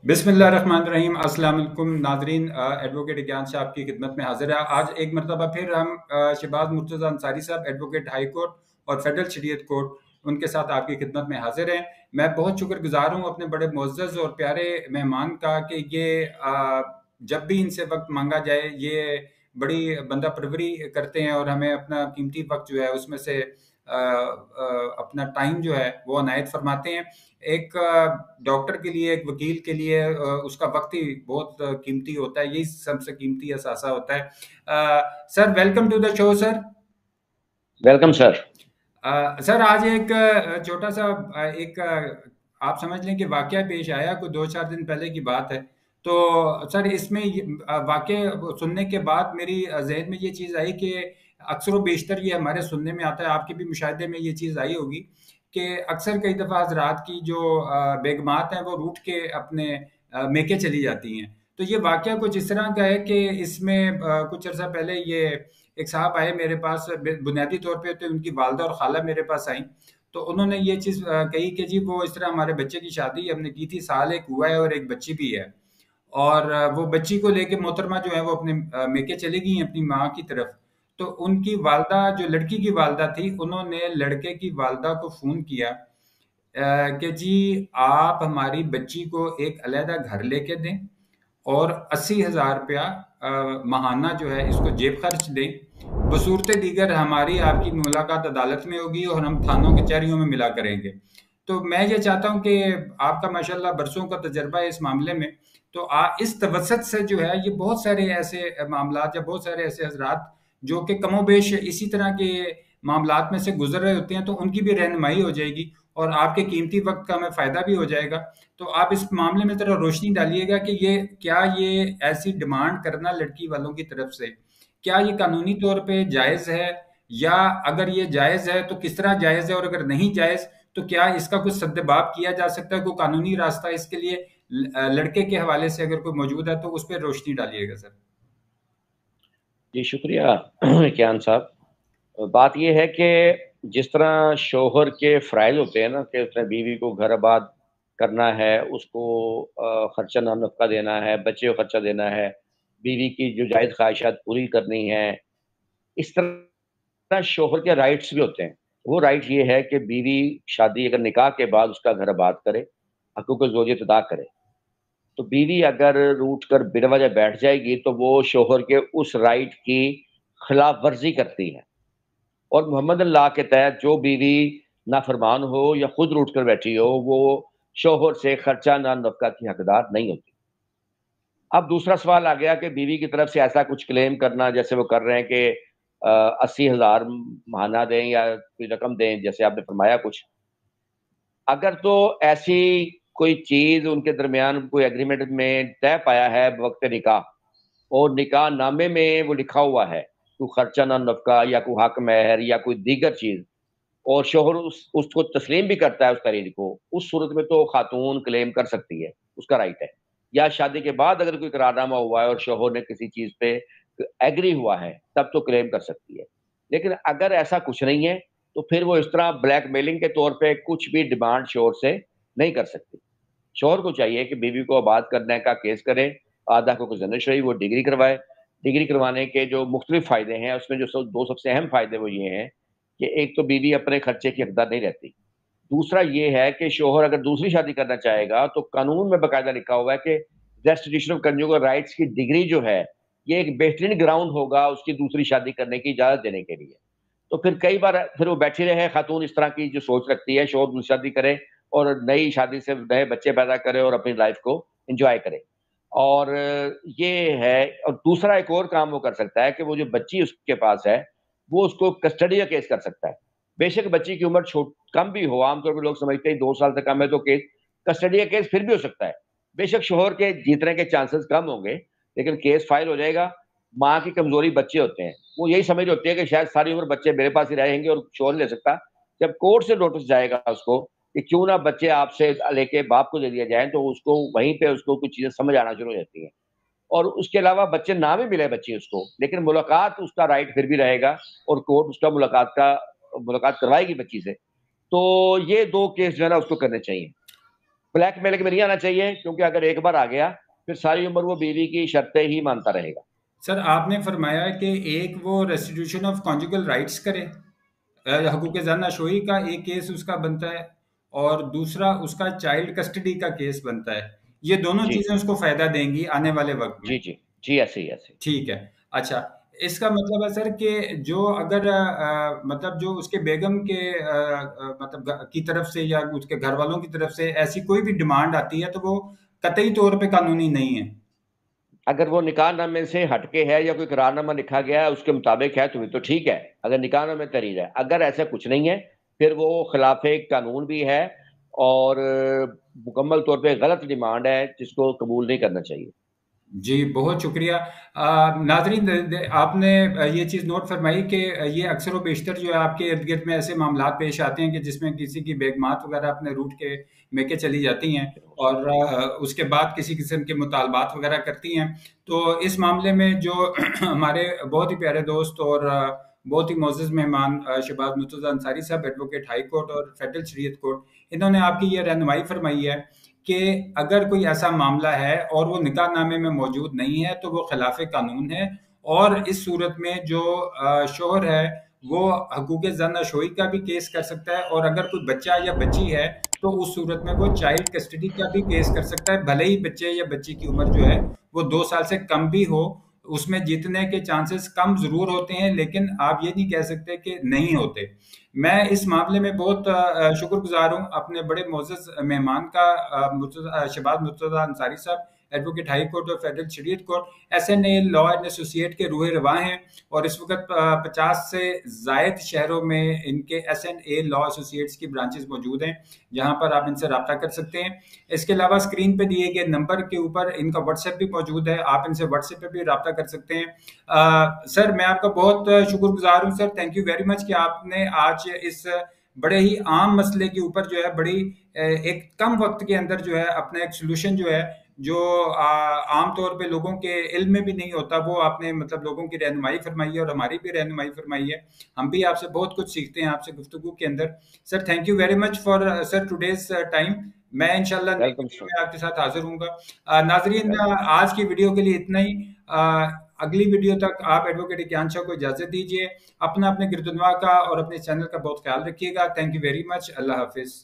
बिस्मिल्लाहिर्रहमानिर्रहीम। अस्सलाम वालेकुम नाज़रीन। एडवोकेट इकराम साहब की खिदमत में हाजिर है। आज एक मरतबा फिर हम शहबाज मुर्तज़ा अंसारी साहब, एडवोकेट हाई कोर्ट और फेडरल शरीयत कोर्ट, उनके साथ आपकी खिदमत में हाजिर हैं। मैं बहुत शुक्रगुजार हूँ अपने बड़े मुअज़्ज़ज़ और प्यारे मेहमान का कि ये जब भी इनसे वक्त मांगा जाए ये बड़ी बंदा परवरी करते हैं और हमें अपना कीमती वक्त जो है उसमें से अपना टाइम जो है वो अनायत फरमाते हैं। एक डॉक्टर के लिए, एक वकील के लिए उसका वक्त ही बहुत कीमती होता है, यही सबसे कीमती असासा होता है। Sir, welcome to the show sir. Welcome sir. Sir, आज एक छोटा सा एक आप समझ लें कि वाकया पेश आया, कोई 2-4 दिन पहले की बात है। तो सर, इसमें वाकया सुनने के बाद मेरी जहन में ये चीज़ आई कि अक्सर व बेशतर ये हमारे सुनने में आता है, आपके भी मुशाहिदे में ये चीज़ आई होगी कि अक्सर कई दफ़ा हजरात की जो बेगमात हैं वो रूठ के अपने मेके चली जाती हैं। तो ये वाकया कुछ इस तरह का है कि इसमें कुछ अर्सा पहले ये एक साहब आए मेरे पास, बुनियादी तौर पे तो उनकी वालदा और खाला मेरे पास आई। तो उन्होंने ये चीज़ कही कि जी वो इस तरह हमारे बच्चे की शादी हमने की थी, साल एक हुआ है और एक बच्ची भी है। और वो बच्ची को लेके मोहतरमा जो है वो अपने मेके चली गई हैं अपनी माँ की तरफ। तो उनकी वालदा, जो लड़की की वालदा थी, उन्होंने लड़के की वालदा को फ़ोन किया कि जी आप हमारी बच्ची को एक अलहदा घर लेके दें और 80,000 रुपया माहाना जो है इसको जेब खर्च दें। बसूरत दीगर हमारी आपकी मुलाकात अदालत में होगी और हम थानों कचहरियों में मिला करेंगे। तो मैं ये चाहता हूँ कि आपका माशाल्लाह बरसों का तजर्बा है इस मामले में। तो इस तवसत से जो है ये बहुत सारे ऐसे मामलात या बहुत सारे ऐसे हजरात जो कि कमोबेश इसी तरह के मामलात में से गुजर रहे होते हैं, तो उनकी भी रहनुमाई हो जाएगी और आपके कीमती वक्त का हमें फ़ायदा भी हो जाएगा। तो आप इस मामले में ज़रा रोशनी डालिएगा कि ये ऐसी डिमांड करना लड़की वालों की तरफ से, क्या ये कानूनी तौर पे जायज़ है? या अगर ये जायज़ है तो किस तरह जायज़ है, और अगर नहीं जायज़ तो क्या इसका कुछ सद्देबाप किया जा सकता है? कोई कानूनी रास्ता इसके लिए लड़के के हवाले से अगर कोई मौजूद है तो उस पर रोशनी डालिएगा सर। जी शुक्रिया कियान साहब। बात यह है कि जिस तरह शोहर के फ़राइज़ होते हैं ना कि उसने बीवी को घर आबाद करना है, उसको खर्चा नफ़का देना है, बच्चे को खर्चा देना है, बीवी की जो जायज़ ख्वाहिशात पूरी करनी है, इस तरह शोहर के राइट्स भी होते हैं। वो राइट ये है कि बीवी शादी अगर निकाह के बाद उसका घर आबाद करे, हक़ूक़ ज़ौजियत अदा करे। तो बीवी अगर रूठ कर बिनवजह बैठ जाएगी तो वो शोहर के उस राइट की खिलाफ वर्जी करती है। और मोहम्मद लॉ के तहत जो बीवी नाफरमान हो या खुद रूठ कर बैठी हो, वो शोहर से खर्चा ना नफका की हकदार नहीं होती। अब दूसरा सवाल आ गया कि बीवी की तरफ से ऐसा कुछ क्लेम करना, जैसे वो कर रहे हैं कि 80,000 माहाना दें या कोई रकम दें, जैसे आपने फरमाया कुछ। अगर तो ऐसी कोई चीज़ उनके दरमियान कोई एग्रीमेंट में तय पाया है वक़्त निकाह, और निकाह नामे में वो लिखा हुआ है, कोई खर्चा ना नफ़का या कोई हक़ महर या कोई दीगर चीज़, और शोहर उसको तस्लीम भी करता है उस खरीद को, उस सूरत में तो खातून क्लेम कर सकती है, उसका राइट है। या शादी के बाद अगर कोई करारनामा हुआ है और शोहर ने किसी चीज़ पे एग्री हुआ है, तब तो क्लेम कर सकती है। लेकिन अगर ऐसा कुछ नहीं है, तो फिर वो इस तरह ब्लैकमेलिंग के तौर पे कुछ भी डिमांड शोहर से नहीं कर सकती। शौहर को चाहिए कि बीवी को आबाद करने का केस करे, आधा को गुज़रिश रही वो डिग्री करवाए। डिग्री करवाने के जो मुख्तलिफ फ़ायदे हैं, उसमें जो 2 सबसे अहम फ़ायदे वो ये हैं कि एक तो बीवी अपने खर्चे की हकदार नहीं रहती। दूसरा ये है कि शौहर अगर दूसरी शादी करना चाहेगा, तो कानून में बाकायदा लिखा हुआ है कि रेस्टिट्यूशन ऑफ कंजुगल राइट्स की डिग्री जो है, ये एक बेहतरीन ग्राउंड होगा उसकी दूसरी शादी करने की इजाज़त देने के लिए। तो फिर कई बार फिर वो बैठी रहे, खातून इस तरह की जो सोच रखती है, शौहर दूसरी शादी करे और नई शादी से नए बच्चे पैदा करे और अपनी लाइफ़ को एन्जॉय करे। और ये है, और दूसरा एक और काम वो कर सकता है कि वो जो बच्ची उसके पास है, वो उसको कस्टडी का केस कर सकता है। बेशक बच्ची की उम्र कम भी हो, आम तौर पे लोग समझते हैं 2 साल से कम है तो केस कस्टडी का केस फिर भी हो सकता है। बेशक शौहर के जीतने के चांसेस कम होंगे, लेकिन केस फाइल हो जाएगा। माँ की कमज़ोरी बच्चे होते हैं। वो यही समझ होती है कि शायद सारी उम्र बच्चे मेरे पास ही रहेंगे और शौहर नहीं ले सकता। जब कोर्ट से नोटिस जाएगा उसको कि क्यों ना बच्चे आपसे लेके बाप को दे दिए जाएँ, तो उसको वहीं पे उसको कुछ चीज़ें समझ आना शुरू हो जाती हैं। और उसके अलावा बच्चे ना भी मिले बच्ची उसको, लेकिन मुलाकात उसका राइट फिर भी रहेगा और कोर्ट उसका मुलाकात करवाएगी बच्ची से। तो ये 2 केस जो है ना उसको करने चाहिए। بلیک میل میں نہیں آنا چاہیے، کیونکہ اگر ایک بار آ گیا پھر ساری عمر وہ بیوی کی شرطیں ہی مانتا رہے گا۔ سر آپ نے فرمایا کہ ایک وہ ریسٹیٹیوشن آف کانجوگل رائٹس کرے، حقوق زن نشوئی کا ایک کیس اس کا بنتا ہے، اور دوسرا اس کا چائلڈ کسٹڈی کا کیس بنتا ہے، یہ دونوں جی چیزیں اس کو فائدہ دیں گی آنے والے وقت میں؟ جی جی جی، ایسے ہی ایسے ہی۔ ٹھیک ہے، اچھا، اس کا مطلب ہے سر کہ جو اگر مطلب جو اس کے بیگم کے مطلب کی طرف سے یا اس کے گھر والوں کی طرف سے ایسی کوئی بھی ڈیمانڈ آتی ہے تو وہ قطعی طور پہ قانونی نہیں ہے؟ اگر وہ نکاح نامے سے ہٹ کے ہے یا کوئی قرار نامہ لکھا گیا ہے اس کے مطابق ہے تو ٹھیک ہے، اگر نکاح نامے تحریر ہے۔ اگر ایسا کچھ نہیں ہے پھر وہ خلاف قانون بھی ہے اور مکمل طور پہ غلط ڈیمانڈ ہے جس کو قبول نہیں کرنا چاہیے۔ جی بہت شکریہ ناظرین، آپ نے یہ چیز نوٹ فرمائی کہ یہ اکثر و بیشتر جو ہے آپ کے ارد گرد میں ایسے معاملات پیش آتے ہیں کہ جس میں کسی کی بیگمات وغیرہ اپنے روٹ کے میکے چلی جاتی ہیں اور اس کے بعد کسی قسم کے مطالبات وغیرہ کرتی ہیں۔ تو اس معاملے میں جو ہمارے بہت ہی پیارے دوست اور بہت ہی معزز مہمان Shahbaz Murtaza Ansari Sahab, advocate high court اور فیڈرل شریعت کورٹ، انہوں نے آپ کی یہ رہنمائی فرمائی ہے کہ اگر کوئی ایسا معاملہ ہے اور وہ نکاح نامے میں موجود نہیں ہے تو وہ خلاف قانون ہے، اور اس صورت میں جو شوہر ہے وہ حقوق زن نشوئی کا بھی کیس کر سکتا ہے، اور اگر کوئی بچہ یا بچی ہے تو اس صورت میں وہ چائلڈ کسٹڈی کا بھی کیس کر سکتا ہے، بھلے ہی بچے یا بچی کی عمر جو ہے وہ 2 سال سے کم بھی ہو۔ اس میں جیتنے کے چانسز کم ضرور ہوتے ہیں لیکن آپ یہ نہیں کہہ سکتے کہ نہیں ہوتے۔ میں اس معاملے میں بہت شکر گزار ہوں اپنے بڑے معزز مہمان کا، Shahbaz Murtaza Ansari Sahab, advocate high court اور federal Shariat court, S N A law and associate کے روح رواں ہیں، اور اس وقت 50 سے زائد شہروں میں ان کے S N A law associates کی برانچز موجود ہیں جہاں پر آپ ان سے رابطہ کر سکتے ہیں۔ اس کے علاوہ اسکرین پہ دیے گئے نمبر کے اوپر ان کا واٹس ایپ بھی موجود ہے، آپ ان سے واٹس ایپ پہ بھی رابطہ کر سکتے ہیں۔ سر میں آپ کا بہت شکر گزار ہوں سر، تھینک یو ویری مچ کہ آپ نے آج اس بڑے ہی عام مسئلے کے اوپر جو ہے بڑی ایک کم وقت کے اندر جو ہے اپنا ایک سلوشن جو ہے جو عام طور پہ لوگوں کے علم میں بھی نہیں ہوتا، وہ آپ نے مطلب لوگوں کی رہنمائی فرمائی ہے اور ہماری بھی رہنمائی فرمائی ہے۔ ہم بھی آپ سے بہت کچھ سیکھتے ہیں آپ سے گفتگو کے اندر۔ Sir thank you very much for sir today's time. میں انشاءاللہ نیکسٹ ویلکم ویڈیو سر، میں آپ کے ساتھ حاضر ہوں گا۔ ناظرین ویلکم۔ آج کی ویڈیو کے لیے اتنا ہی۔ اگلی ویڈیو تک آپ ایڈوکیٹ اکیان شاہ کو اجازت دیجیے۔ اپنے گردنواح کا اور اپنے چینل کا بہت خیال رکھیے گا۔ تھینک یو ویری مچ، اللہ حافظ۔